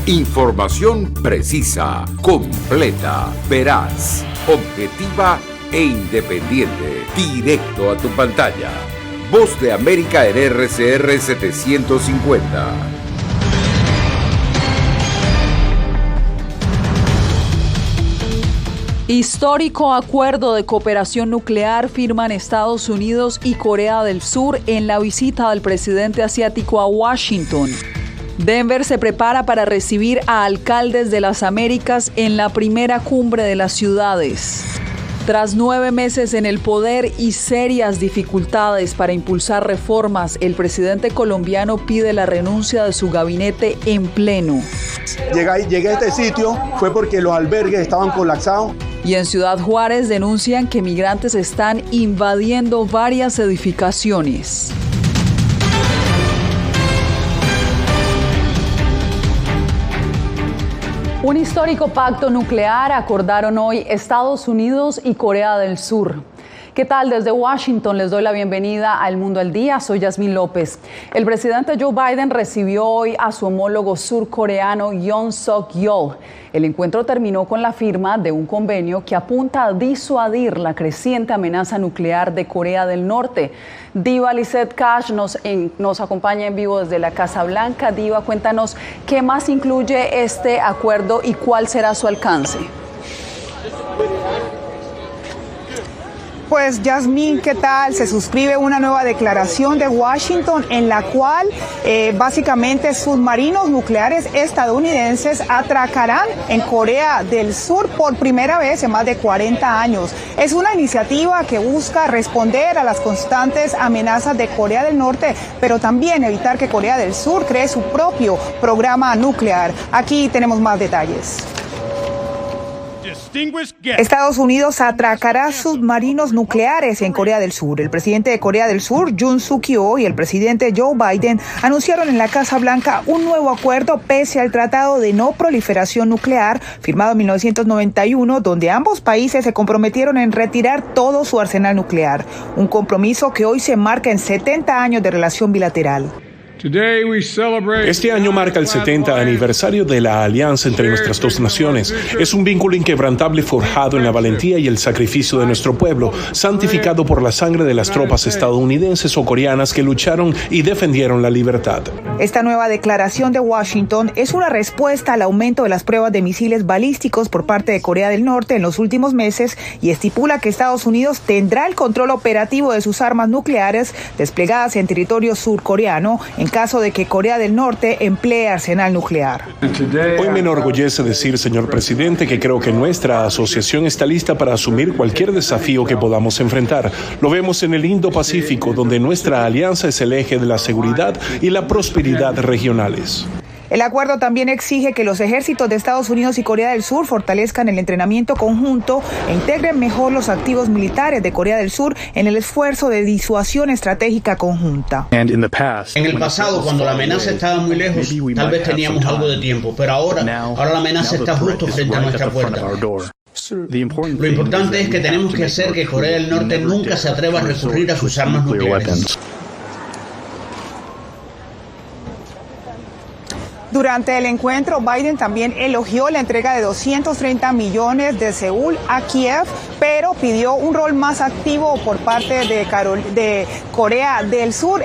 Información precisa, completa, veraz, objetiva e independiente. Directo a tu pantalla. Voz de América en RCR 750. Histórico acuerdo de cooperación nuclear firman Estados Unidos y Corea del Sur en la visita del presidente asiático a Washington. Denver se prepara para recibir a alcaldes de las Américas en la primera cumbre de las ciudades. Tras 9 meses en el poder y serias dificultades para impulsar reformas, el presidente colombiano pide la renuncia de su gabinete en pleno. Llegué a este sitio fue porque los albergues estaban colapsados. Y en Ciudad Juárez denuncian que migrantes están invadiendo varias edificaciones. Un histórico pacto nuclear acordaron hoy Estados Unidos y Corea del Sur. ¿Qué tal? Desde Washington les doy la bienvenida a El Mundo al Día. Soy Yasmín López. El presidente Joe Biden recibió hoy a su homólogo surcoreano Yoon Suk-yeol. El encuentro terminó con la firma de un convenio que apunta a disuadir la creciente amenaza nuclear de Corea del Norte. Diva Lizette Cash nos acompaña en vivo desde la Casa Blanca. Diva, cuéntanos qué más incluye este acuerdo y cuál será su alcance. Pues Yasmín, ¿qué tal? Se suscribe una nueva declaración de Washington en la cual básicamente submarinos nucleares estadounidenses atracarán en Corea del Sur por primera vez en más de 40 años. Es una iniciativa que busca responder a las constantes amenazas de Corea del Norte, pero también evitar que Corea del Sur cree su propio programa nuclear. Aquí tenemos más detalles. Estados Unidos atracará submarinos nucleares en Corea del Sur. El presidente de Corea del Sur, Yoon Suk-yeol, y el presidente Joe Biden anunciaron en la Casa Blanca un nuevo acuerdo pese al Tratado de No Proliferación Nuclear, firmado en 1991, donde ambos países se comprometieron en retirar todo su arsenal nuclear. Un compromiso que hoy se marca en 70 años de relación bilateral. Este año marca el 70 aniversario de la alianza entre nuestras dos naciones. Es un vínculo inquebrantable forjado en la valentía y el sacrificio de nuestro pueblo, santificado por la sangre de las tropas estadounidenses o coreanas que lucharon y defendieron la libertad. Esta nueva declaración de Washington es una respuesta al aumento de las pruebas de misiles balísticos por parte de Corea del Norte en los últimos meses y estipula que Estados Unidos tendrá el control operativo de sus armas nucleares desplegadas en territorio surcoreano en caso de que Corea del Norte emplee arsenal nuclear. Hoy me enorgullece decir, señor presidente, que creo que nuestra asociación está lista para asumir cualquier desafío que podamos enfrentar. Lo vemos en el Indo-Pacífico, donde nuestra alianza es el eje de la seguridad y la prosperidad regionales. El acuerdo también exige que los ejércitos de Estados Unidos y Corea del Sur fortalezcan el entrenamiento conjunto e integren mejor los activos militares de Corea del Sur en el esfuerzo de disuasión estratégica conjunta. En el pasado, cuando la amenaza estaba muy lejos, tal vez teníamos algo de tiempo, pero ahora la amenaza está justo frente a nuestra puerta. Lo importante es que tenemos que hacer que Corea del Norte nunca se atreva a recurrir a sus armas nucleares. Durante el encuentro, Biden también elogió la entrega de 230 millones de Seúl a Kiev, pero pidió un rol más activo por parte de Corea del Sur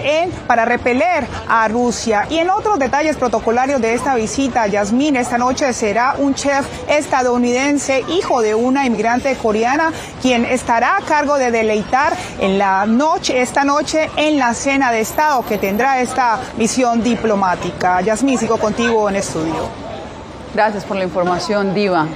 para repeler a Rusia. Y en otros detalles protocolarios de esta visita, Yasmín, esta noche será un chef estadounidense, hijo de una inmigrante coreana, quien estará a cargo de deleitar esta noche en la cena de Estado que tendrá esta misión diplomática. Yasmín, sigo contigo en estudio. Gracias por la información, Diva.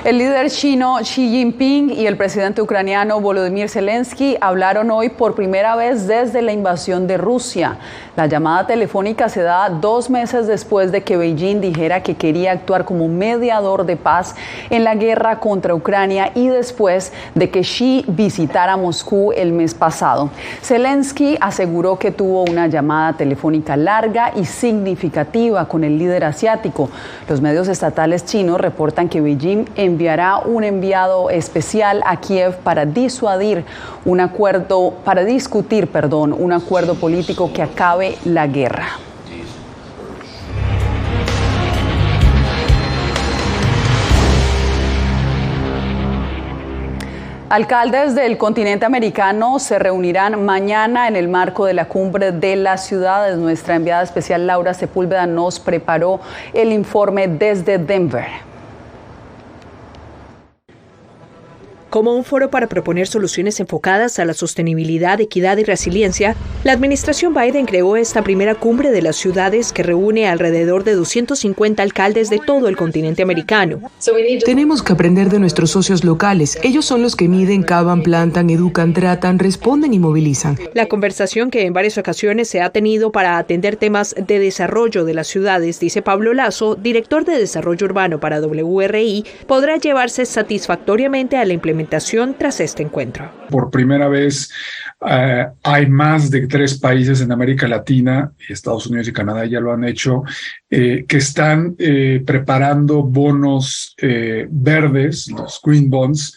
El líder chino Xi Jinping y el presidente ucraniano Volodymyr Zelensky hablaron hoy por primera vez desde la invasión de Rusia. La llamada telefónica se da 2 meses después de que Beijing dijera que quería actuar como mediador de paz en la guerra contra Ucrania y después de que Xi visitara Moscú el mes pasado. Zelensky aseguró que tuvo una llamada telefónica larga y significativa con el líder asiático. Los medios estatales chinos reportan que Beijing enviará un enviado especial a Kiev para discutir un acuerdo político que acabe la guerra. Alcaldes del continente americano se reunirán mañana en el marco de la cumbre de las ciudades. Nuestra enviada especial Laura Sepúlveda nos preparó el informe desde Denver. Como un foro para proponer soluciones enfocadas a la sostenibilidad, equidad y resiliencia, la administración Biden creó esta primera cumbre de las ciudades que reúne alrededor de 250 alcaldes de todo el continente americano. Tenemos que aprender de nuestros socios locales. Ellos son los que miden, cavan, plantan, educan, tratan, responden y movilizan. La conversación que en varias ocasiones se ha tenido para atender temas de desarrollo de las ciudades, dice Pablo Lazo, director de Desarrollo Urbano para WRI, podrá llevarse satisfactoriamente a la implementación tras este encuentro. Por primera vez hay más de 3 países en América Latina, Estados Unidos y Canadá ya lo han hecho, que están preparando bonos verdes, los green bonds,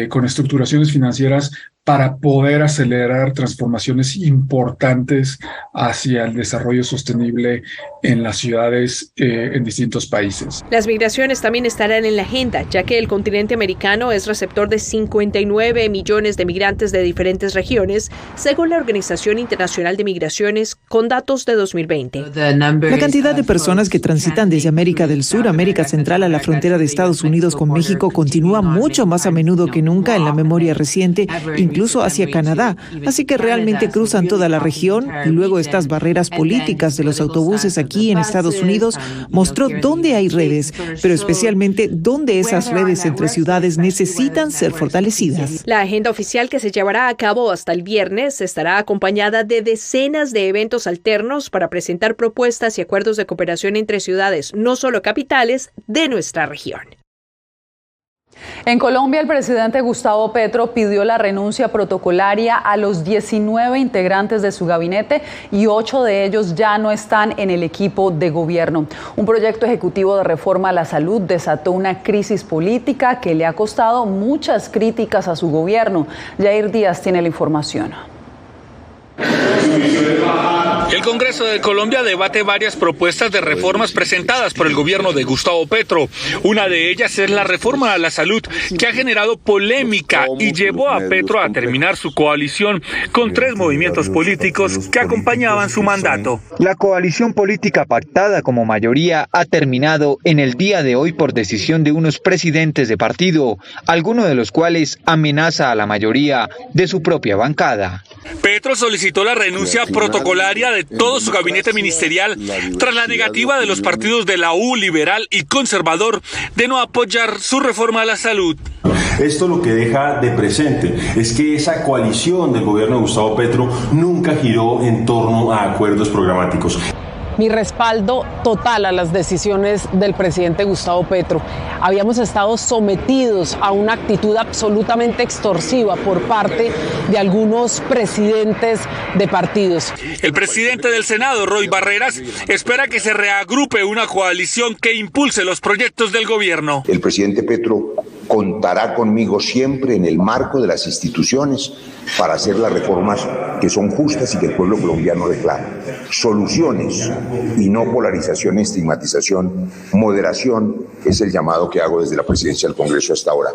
con estructuraciones financieras para poder acelerar transformaciones importantes hacia el desarrollo sostenible en las ciudades en distintos países. Las migraciones también estarán en la agenda, ya que el continente americano es receptor de 59 millones de migrantes de diferentes regiones, según la Organización Internacional de Migraciones, con datos de 2020. La cantidad de personas que transitan desde América del Sur, América Central a la frontera de Estados Unidos con México continúa mucho más a menudo que nunca en la memoria reciente, incluso hacia Canadá, así que realmente cruzan toda la región y luego estas barreras políticas de los autobuses aquí en Estados Unidos mostró dónde hay redes, pero especialmente dónde esas redes entre ciudades necesitan ser fortalecidas. La agenda oficial que se llevará a cabo hasta el viernes estará acompañada de decenas de eventos alternos para presentar propuestas y acuerdos de cooperación entre ciudades, no solo capitales, de nuestra región. En Colombia, el presidente Gustavo Petro pidió la renuncia protocolaria a los 19 integrantes de su gabinete y 8 de ellos ya no están en el equipo de gobierno. Un proyecto ejecutivo de reforma a la salud desató una crisis política que le ha costado muchas críticas a su gobierno. Yair Díaz tiene la información. El Congreso de Colombia debate varias propuestas de reformas presentadas por el gobierno de Gustavo Petro. Una de ellas es la reforma a la salud, que ha generado polémica y llevó a Petro a terminar su coalición con 3 movimientos políticos que acompañaban su mandato. La coalición política pactada como mayoría ha terminado en el día de hoy por decisión de unos presidentes de partido, alguno de los cuales amenaza a la mayoría de su propia bancada. Petro solicitó la renuncia protocolaria de todo su gabinete ministerial tras la negativa de los partidos de la U, Liberal y Conservador de no apoyar su reforma a la salud. Esto lo que deja de presente es que esa coalición del gobierno de Gustavo Petro nunca giró en torno a acuerdos programáticos. Mi respaldo total a las decisiones del presidente Gustavo Petro. Habíamos estado sometidos a una actitud absolutamente extorsiva por parte de algunos presidentes de partidos. El presidente del Senado, Roy Barreras, espera que se reagrupe una coalición que impulse los proyectos del gobierno. El presidente Petro contará conmigo siempre en el marco de las instituciones para hacer las reformas que son justas y que el pueblo colombiano reclama. Soluciones y no polarización y estigmatización. Moderación es el llamado que hago desde la presidencia del Congreso hasta ahora.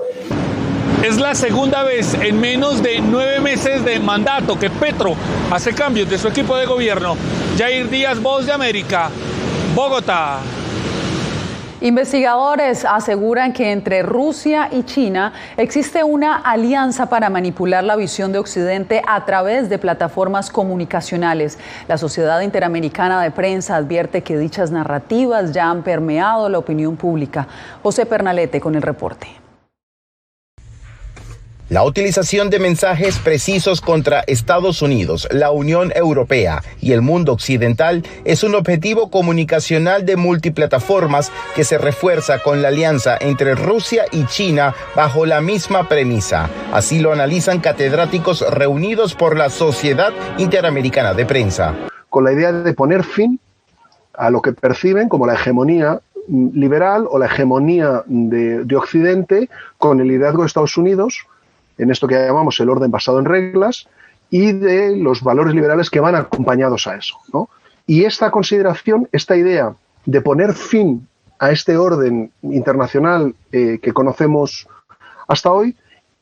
Es la segunda vez en menos de 9 meses de mandato que Petro hace cambios de su equipo de gobierno. Yair Díaz, Voz de América, Bogotá. Investigadores aseguran que entre Rusia y China existe una alianza para manipular la visión de Occidente a través de plataformas comunicacionales. La Sociedad Interamericana de Prensa advierte que dichas narrativas ya han permeado la opinión pública. José Pernalete con el reporte. La utilización de mensajes precisos contra Estados Unidos, la Unión Europea y el mundo occidental es un objetivo comunicacional de multiplataformas que se refuerza con la alianza entre Rusia y China bajo la misma premisa. Así lo analizan catedráticos reunidos por la Sociedad Interamericana de Prensa. Con la idea de poner fin a lo que perciben como la hegemonía liberal o la hegemonía de Occidente con el liderazgo de Estados Unidos, en esto que llamamos el orden basado en reglas, y de los valores liberales que van acompañados a eso, ¿no? Y esta consideración, esta idea de poner fin a este orden internacional que conocemos hasta hoy,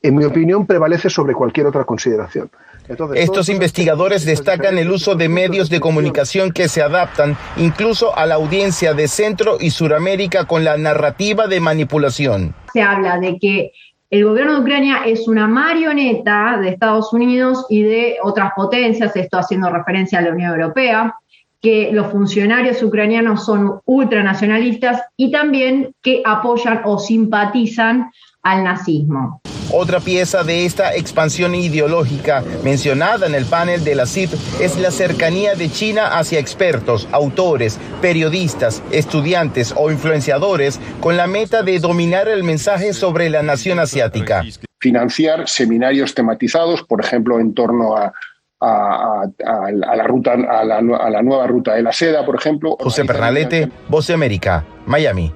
en mi opinión, prevalece sobre cualquier otra consideración. Entonces, estos investigadores destacan el uso de medios de comunicación que se adaptan incluso a la audiencia de Centro y Suramérica con la narrativa de manipulación. Se habla de que el gobierno de Ucrania es una marioneta de Estados Unidos y de otras potencias, esto haciendo referencia a la Unión Europea, que los funcionarios ucranianos son ultranacionalistas y también que apoyan o simpatizan al nazismo. Otra pieza de esta expansión ideológica mencionada en el panel de la CIP es la cercanía de China hacia expertos, autores, periodistas, estudiantes o influenciadores con la meta de dominar el mensaje sobre la nación asiática. Financiar seminarios tematizados, por ejemplo, en torno a la nueva ruta de la seda, por ejemplo. José Pernalete, Voz de América, Miami.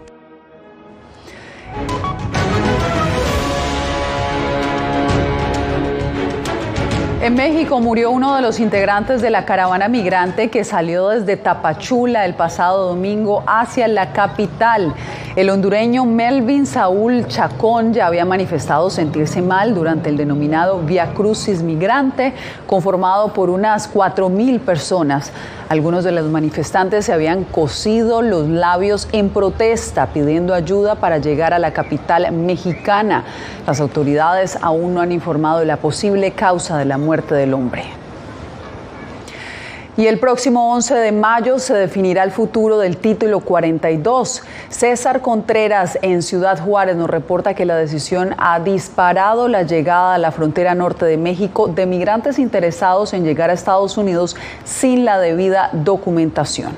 En México murió uno de los integrantes de la caravana migrante que salió desde Tapachula el pasado domingo hacia la capital. El hondureño Melvin Saúl Chacón ya había manifestado sentirse mal durante el denominado Via Crucis Migrante, conformado por unas 4,000 personas. Algunos de los manifestantes se habían cosido los labios en protesta, pidiendo ayuda para llegar a la capital mexicana. Las autoridades aún no han informado de la posible causa de la muerte del hombre. Y el próximo 11 de mayo se definirá el futuro del título 42. César Contreras en Ciudad Juárez nos reporta que la decisión ha disparado la llegada a la frontera norte de México de migrantes interesados en llegar a Estados Unidos sin la debida documentación.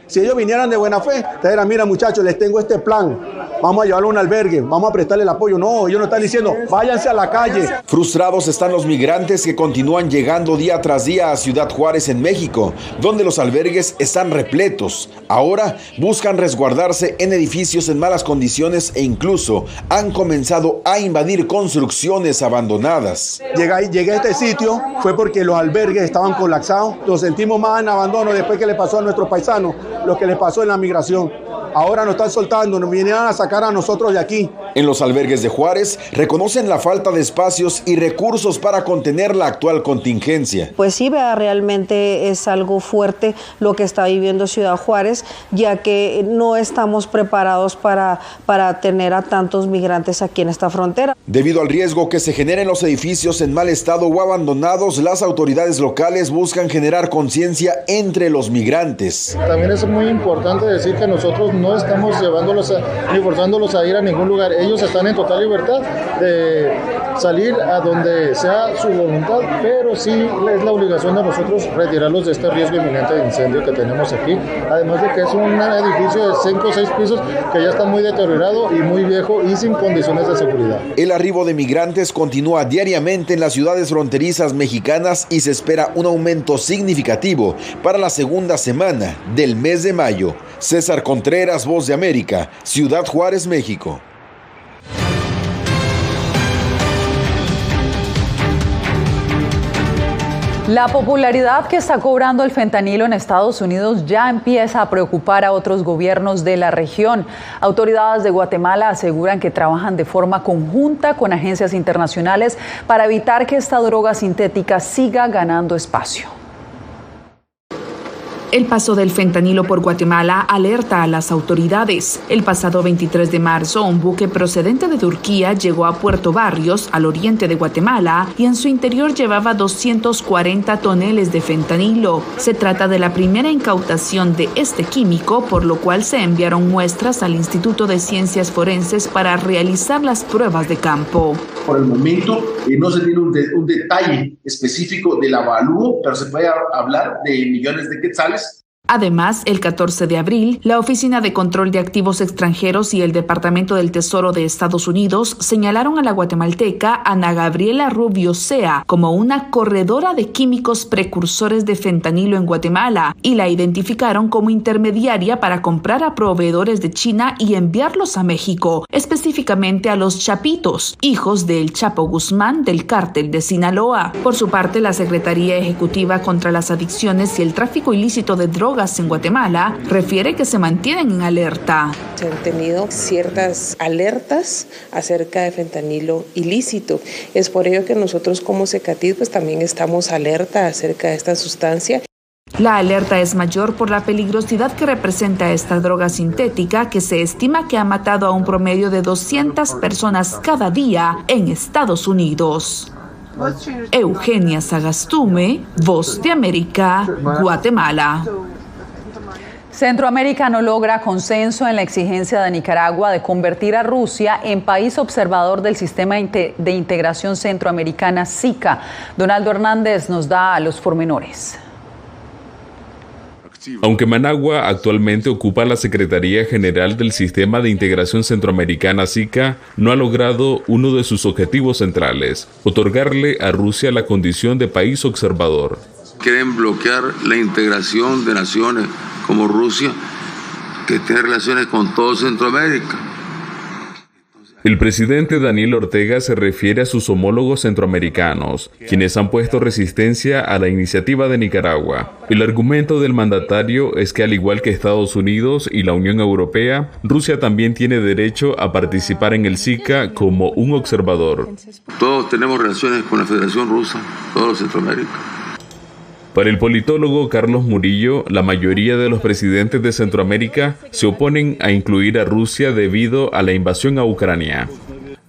Si ellos vinieran de buena fe, te dirán, mira muchachos, les tengo este plan, vamos a llevarlo a un albergue, vamos a prestarle el apoyo. No, ellos no están diciendo, váyanse a la calle. Frustrados están los migrantes que continúan llegando día tras día a Ciudad Juárez en México, donde los albergues están repletos. Ahora buscan resguardarse en edificios en malas condiciones e incluso han comenzado a invadir construcciones abandonadas. Llegué a este sitio fue porque los albergues estaban colapsados, nos sentimos más en abandono después que le pasó a nuestros paisanos lo que les pasó en la migración. Ahora nos están soltando, nos vinieron a sacar a nosotros de aquí. En los albergues de Juárez reconocen la falta de espacios y recursos para contener la actual contingencia. Pues sí, realmente es algo fuerte lo que está viviendo Ciudad Juárez, ya que no estamos preparados para tener a tantos migrantes aquí en esta frontera. Debido al riesgo que se generen los edificios en mal estado o abandonados, las autoridades locales buscan generar conciencia entre los migrantes. También es muy importante decir que nosotros no estamos llevándolos ni forzándolos a ir a ningún lugar. Ellos están en total libertad de salir a donde sea su voluntad, pero sí es la obligación de nosotros retirarlos de este riesgo inminente de incendio que tenemos aquí. Además de que es un edificio de 5 o 6 pisos que ya está muy deteriorado y muy viejo y sin condiciones de seguridad. El arribo de migrantes continúa diariamente en las ciudades fronterizas mexicanas y se espera un aumento significativo para la segunda semana del mes de mayo. César Contreras, Voz de América, Ciudad Juárez, México. La popularidad que está cobrando el fentanilo en Estados Unidos ya empieza a preocupar a otros gobiernos de la región. Autoridades de Guatemala aseguran que trabajan de forma conjunta con agencias internacionales para evitar que esta droga sintética siga ganando espacio. El paso del fentanilo por Guatemala alerta a las autoridades. El pasado 23 de marzo, un buque procedente de Turquía llegó a Puerto Barrios, al oriente de Guatemala, y en su interior llevaba 240 toneles de fentanilo. Se trata de la primera incautación de este químico, por lo cual se enviaron muestras al Instituto de Ciencias Forenses para realizar las pruebas de campo. Por el momento no se tiene un detalle específico del avalúo, pero se puede hablar de millones de quetzales. Además, el 14 de abril, la Oficina de Control de Activos Extranjeros y el Departamento del Tesoro de Estados Unidos señalaron a la guatemalteca Ana Gabriela Rubio Sea como una corredora de químicos precursores de fentanilo en Guatemala y la identificaron como intermediaria para comprar a proveedores de China y enviarlos a México, específicamente a los Chapitos, hijos del Chapo Guzmán del cártel de Sinaloa. Por su parte, la Secretaría Ejecutiva contra las Adicciones y el Tráfico Ilícito de Drogas drogas en Guatemala, refiere que se mantienen en alerta. Se han tenido ciertas alertas acerca de fentanilo ilícito. Es por ello que nosotros como CECATID pues también estamos alerta acerca de esta sustancia. La alerta es mayor por la peligrosidad que representa esta droga sintética, que se estima que ha matado a un promedio de 200 personas cada día en Estados Unidos. Eugenia Sagastume, Voz de América, Guatemala. Centroamérica no logra consenso en la exigencia de Nicaragua de convertir a Rusia en país observador del Sistema de Integración Centroamericana SICA. Donaldo Hernández nos da los pormenores. Aunque Managua actualmente ocupa la Secretaría General del Sistema de Integración Centroamericana SICA, no ha logrado uno de sus objetivos centrales, otorgarle a Rusia la condición de país observador. Quieren bloquear la integración de naciones como Rusia, que tiene relaciones con todo Centroamérica. El presidente Daniel Ortega se refiere a sus homólogos centroamericanos, quienes han puesto resistencia a la iniciativa de Nicaragua. El argumento del mandatario es que, al igual que Estados Unidos y la Unión Europea, Rusia también tiene derecho a participar en el SICA como un observador. Todos tenemos relaciones con la Federación Rusa, todos Centroamérica. Para el politólogo Carlos Murillo, la mayoría de los presidentes de Centroamérica se oponen a incluir a Rusia debido a la invasión a Ucrania.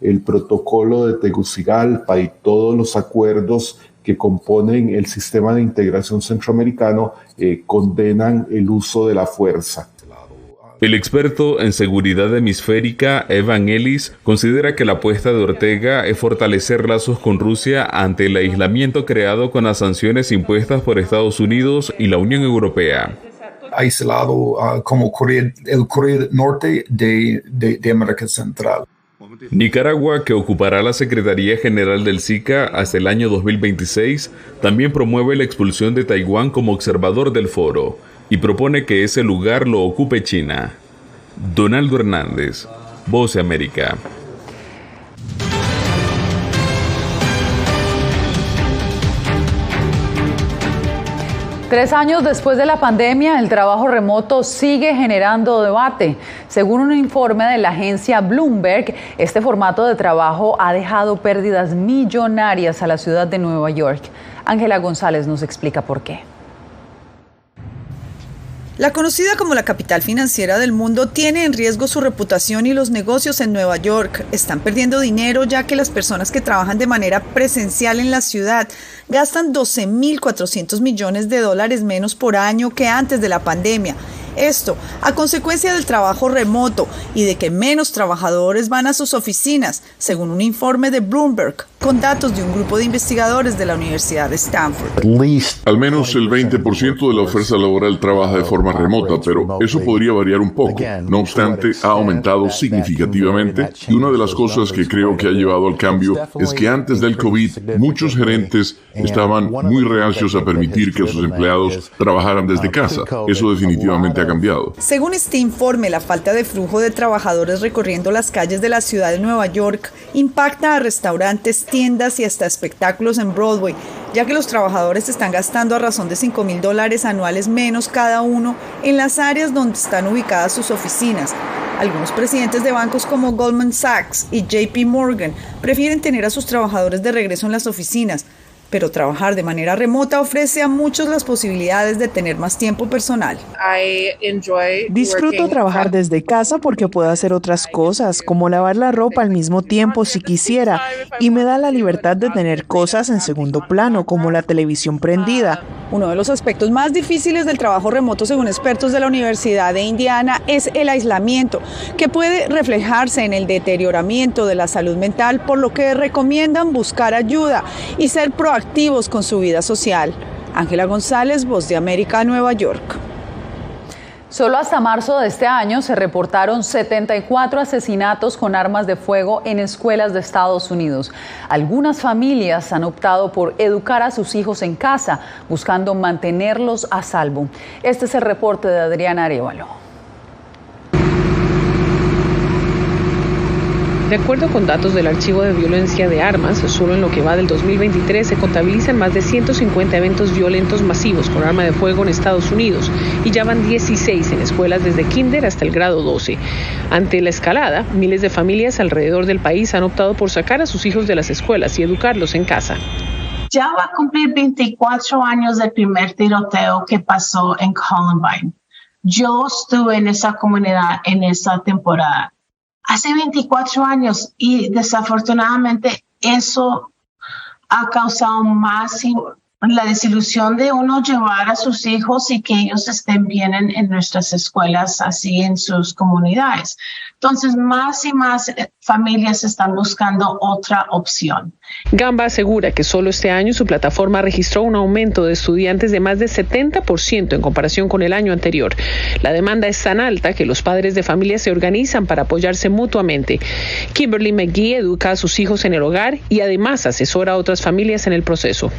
El protocolo de Tegucigalpa y todos los acuerdos que componen el sistema de integración centroamericano condenan el uso de la fuerza. El experto en seguridad hemisférica, Evan Ellis, considera que la apuesta de Ortega es fortalecer lazos con Rusia ante el aislamiento creado con las sanciones impuestas por Estados Unidos y la Unión Europea. Aislado como el Corea Norte de América Central. Nicaragua, que ocupará la Secretaría General del SICA hasta el año 2026, también promueve la expulsión de Taiwán como observador del foro y propone que ese lugar lo ocupe China. Donaldo Hernández, Voz de América. Tres años después de la pandemia, el trabajo remoto sigue generando debate. Según un informe de la agencia Bloomberg, este formato de trabajo ha dejado pérdidas millonarias a la ciudad de Nueva York. Ángela González nos explica por qué. La conocida como la capital financiera del mundo tiene en riesgo su reputación y los negocios en Nueva York están perdiendo dinero ya que las personas que trabajan de manera presencial en la ciudad gastan $12.400 millones menos por año que antes de la pandemia. Esto a consecuencia del trabajo remoto y de que menos trabajadores van a sus oficinas, según un informe de Bloomberg, con datos de un grupo de investigadores de la Universidad de Stanford. Al menos el 20% de la oferta laboral trabaja de forma remota, pero eso podría variar un poco. No obstante, ha aumentado significativamente y una de las cosas que creo que ha llevado al cambio es que antes del COVID, muchos gerentes estaban muy reacios a permitir que sus empleados trabajaran desde casa. Eso definitivamente ha cambiado. Según este informe, la falta de flujo de trabajadores recorriendo las calles de la ciudad de Nueva York impacta a restaurantes, tiendas y hasta espectáculos en Broadway, ya que los trabajadores están gastando a razón de $5.000 anuales menos cada uno en las áreas donde están ubicadas sus oficinas. Algunos presidentes de bancos como Goldman Sachs y JP Morgan prefieren tener a sus trabajadores de regreso en las oficinas, pero trabajar de manera remota ofrece a muchos las posibilidades de tener más tiempo personal. Disfruto trabajar desde casa porque puedo hacer otras cosas, como lavar la ropa al mismo tiempo si quisiera, y me da la libertad de tener cosas en segundo plano, como la televisión prendida. Uno de los aspectos más difíciles del trabajo remoto, según expertos de la Universidad de Indiana, es el aislamiento, que puede reflejarse en el deterioramiento de la salud mental, por lo que recomiendan buscar ayuda y ser proactivos con su vida social. Ángela González, Voz de América, Nueva York. Solo hasta marzo de este año se reportaron 74 asesinatos con armas de fuego en escuelas de Estados Unidos. Algunas familias han optado por educar a sus hijos en casa, buscando mantenerlos a salvo. Este es el reporte de Adriana Arévalo. De acuerdo con datos del Archivo de Violencia de Armas, solo en lo que va del 2023 se contabilizan más de 150 eventos violentos masivos con arma de fuego en Estados Unidos y ya van 16 en escuelas desde kinder hasta el grado 12. Ante la escalada, miles de familias alrededor del país han optado por sacar a sus hijos de las escuelas y educarlos en casa. Ya va a cumplir 24 años del primer tiroteo que pasó en Columbine. Yo estuve en esa comunidad en esa temporada. Hace 24 años y desafortunadamente eso ha causado más la desilusión de uno llevar a sus hijos y que ellos estén bien en nuestras escuelas, así en sus comunidades. Entonces, más y más familias están buscando otra opción. Gamba asegura que solo este año su plataforma registró un aumento de estudiantes de más de 70% en comparación con el año anterior. La demanda es tan alta que los padres de familia se organizan para apoyarse mutuamente. Kimberly McGee educa a sus hijos en el hogar y además asesora a otras familias en el proceso.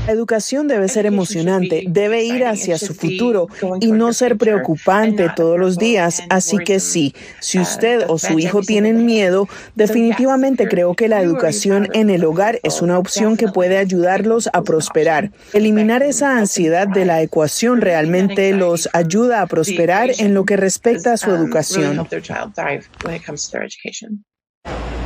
La educación debe ser emocionante, debe ir hacia su futuro y no ser preocupante todos los días. Así que sí, si usted o su hijo tienen miedo, definitivamente creo que la educación en el hogar es una opción que puede ayudarlos a prosperar. Eliminar esa ansiedad de la ecuación realmente los ayuda a prosperar en lo que respecta a su educación.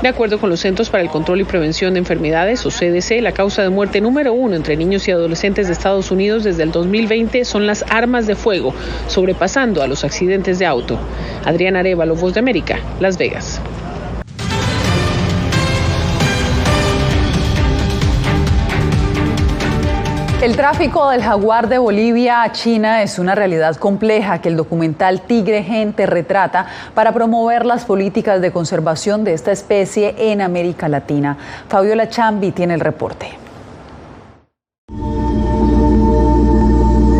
De acuerdo con los Centros para el Control y Prevención de Enfermedades, o CDC, la causa de muerte número 1 entre niños y adolescentes de Estados Unidos desde el 2020 son las armas de fuego, sobrepasando a los accidentes de auto. Adriana Arévalo, Voz de América, Las Vegas. El tráfico del jaguar de Bolivia a China es una realidad compleja que el documental Tigre Gente retrata para promover las políticas de conservación de esta especie en América Latina. Fabiola Chambi tiene el reporte.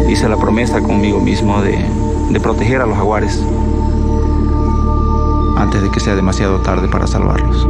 Hice la promesa conmigo mismo de proteger a los jaguares antes de que sea demasiado tarde para salvarlos.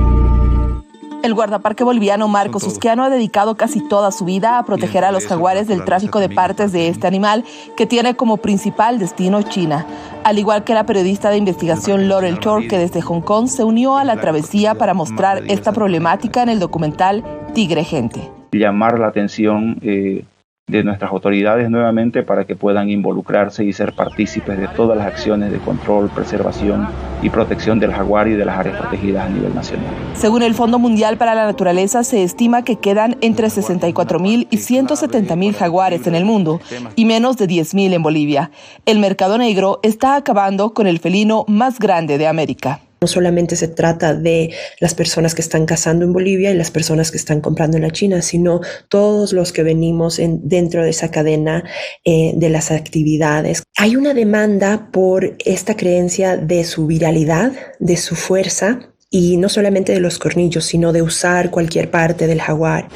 El guardaparque boliviano Marcos Usquiano ha dedicado casi toda su vida a proteger a los jaguares del tráfico de partes de este animal que tiene como principal destino China. Al igual que la periodista de investigación Laurel Chor, que desde Hong Kong se unió a la travesía para mostrar esta problemática en el documental Tigre Gente. Llamar la atención de nuestras autoridades nuevamente para que puedan involucrarse y ser partícipes de todas las acciones de control, preservación y protección del jaguar y de las áreas protegidas a nivel nacional. Según el Fondo Mundial para la Naturaleza, se estima que quedan entre 64.000 y 170.000 jaguares en el mundo y menos de 10.000 en Bolivia. El mercado negro está acabando con el felino más grande de América. No solamente se trata de las personas que están cazando en Bolivia y las personas que están comprando en la China, sino todos los que venimos dentro de esa cadena de las actividades. Hay una demanda por esta creencia de su viralidad, de su fuerza, y no solamente de los cornillos, sino de usar cualquier parte del jaguar.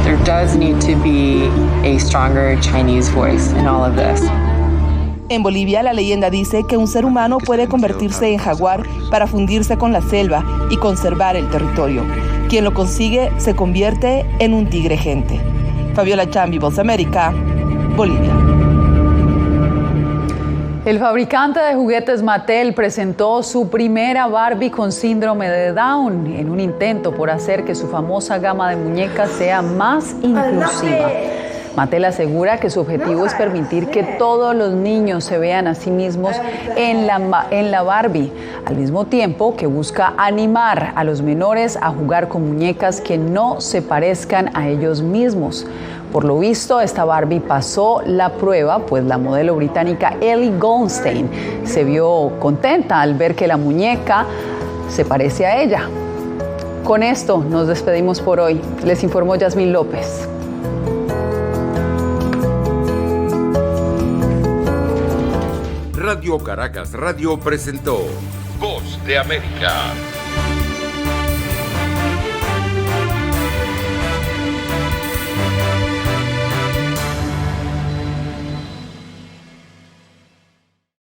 There does need to be a stronger Chinese voice in all of this. En Bolivia, la leyenda dice que un ser humano puede convertirse en jaguar para fundirse con la selva y conservar el territorio. Quien lo consigue se convierte en un tigre gente. Fabiola Chambi, Voz de América, Bolivia. El fabricante de juguetes Mattel presentó su primera Barbie con síndrome de Down en un intento por hacer que su famosa gama de muñecas sea más inclusiva. Mattel asegura que su objetivo es permitir que todos los niños se vean a sí mismos en la Barbie, al mismo tiempo que busca animar a los menores a jugar con muñecas que no se parezcan a ellos mismos. Por lo visto, esta Barbie pasó la prueba, pues la modelo británica Ellie Goldstein se vio contenta al ver que la muñeca se parece a ella. Con esto nos despedimos por hoy. Les informó Yasmín López. Radio Caracas Radio presentó Voz de América.